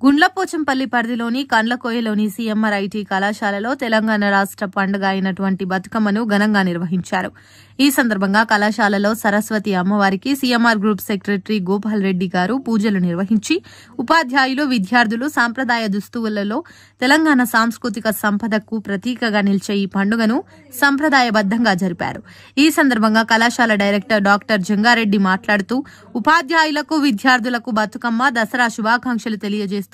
గుండ్లపోచంపల్లి పరిధిలోని కండ్లకోయలోని CMR IT కళాశాలలో తెలంగాణ రాష్ట్ర పండుగ అయినటువంటి బతుకమ్మను ఘనంగా నిర్వహించారు. ఈ సందర్భంగా కళాశాలలో సరస్వతి అమ్మవారికి CMR group secretary Gopal Reddy గారు పూజలు నిర్వహించి ఉపాధ్యాయులు, విద్యార్థులు సాంప్రదాయ దుస్తువులలో తెలంగాణ సాంస్కృతిక సంపదకు ప్రతీకగా నిలిచే ఈ పండుగను సంప్రదాయబద్దంగా జరిపారు. ఈ సందర్భంగా కళాశాల డైరెక్టర్ డాక్టర్ జంగారెడ్డి మాట్లాడుతూ ఉపాధ్యాయులకు, విద్యార్థులకు బతుకమ్మ, దసరా శుభాకాంక్షలు తెలియజేస్తూ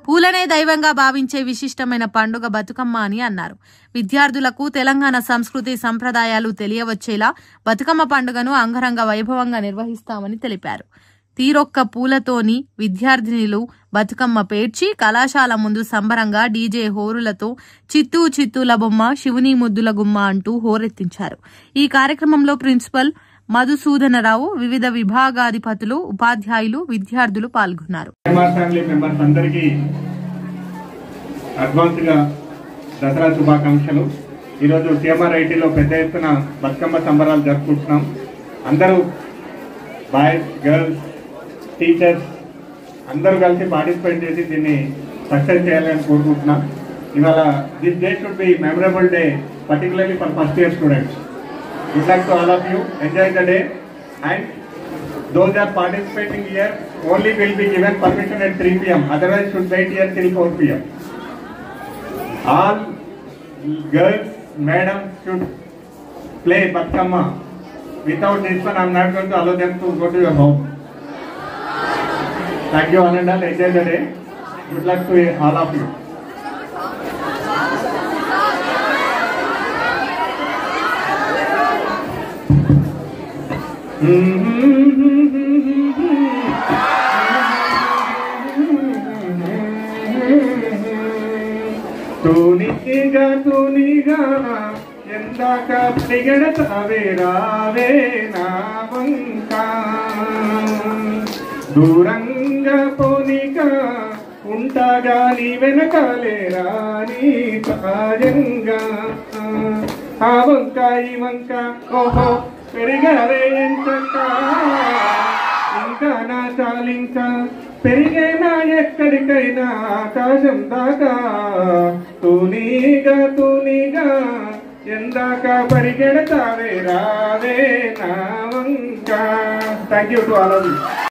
పూలనే దైవంగా భావించే విశిష్టమైన పండుగ బతుకమ్మ అని అన్నారు. విద్యార్థులకు తెలంగాణ సంస్కృతి సంప్రదాయాలు తెలియవచ్చేలా బతుకమ్మ పండుగను అంగరంగ వైభవంగా నిర్వహిస్తామని తెలిపారు. తీరొక్క పూలతోని విద్యార్థినులు బతుకమ్మ పేర్చి కళాశాల ముందు సంబరంగా డీజే హోరులతో చిత్తూ చిత్తూల బొమ్మ, శివుని ముద్దుల గుమ్మ అంటూ హోరెత్తించారు. ఈ కార్యక్రమంలో ప్రిన్సిపల్ మధుసూదనరావు, వివిధ విభాగాధిపతులు, ఉపాధ్యాయులు, విద్యార్థులు పాల్గొన్నారు. దసరా శుభాకాంక్షలు. ఈరోజు సీఎంఆర్ ఐటీలో పెద్ద ఎత్తున బతుకమ్మ సంబరాలు జరుపుకుంటున్నాం. అందరూ బాయ్స్, గర్ల్స్, టీచర్స్ అందరూ కలిసి పార్టిసిపేట్ చేసి దీన్ని సక్సెస్ చేయాలని కోరుకుంటున్నాం. ఇవాళ this day should be memorable day, particularly for first year students. Good luck to all of you. Enjoy the day and those are participating here only will be given permission at 3 p.m. otherwise should wait here till 4 p.m. All girls, madam should play Batukamma. Without this one, I am not going to allow them to go to your home. Thank you, all and all. Enjoy the day. Good luck to all of you. తూనిగా ఎందాక పరిగెడతావే రావే నా వంక, దూరంగా పోనిక ఉంటాగా నీ వెనకాలే రాని తాజంగా. ఆ వంక ఈ వంక ఓహో పెరిగావే ఎంచక్క, ఇంకా నా చాలింకా పెరిగైనా ఎక్కడికైనా ఆకాశం దాకా. తూనీగా ఎందాక పరిగెడతావే రావే నా వంక. Thank you to all of you.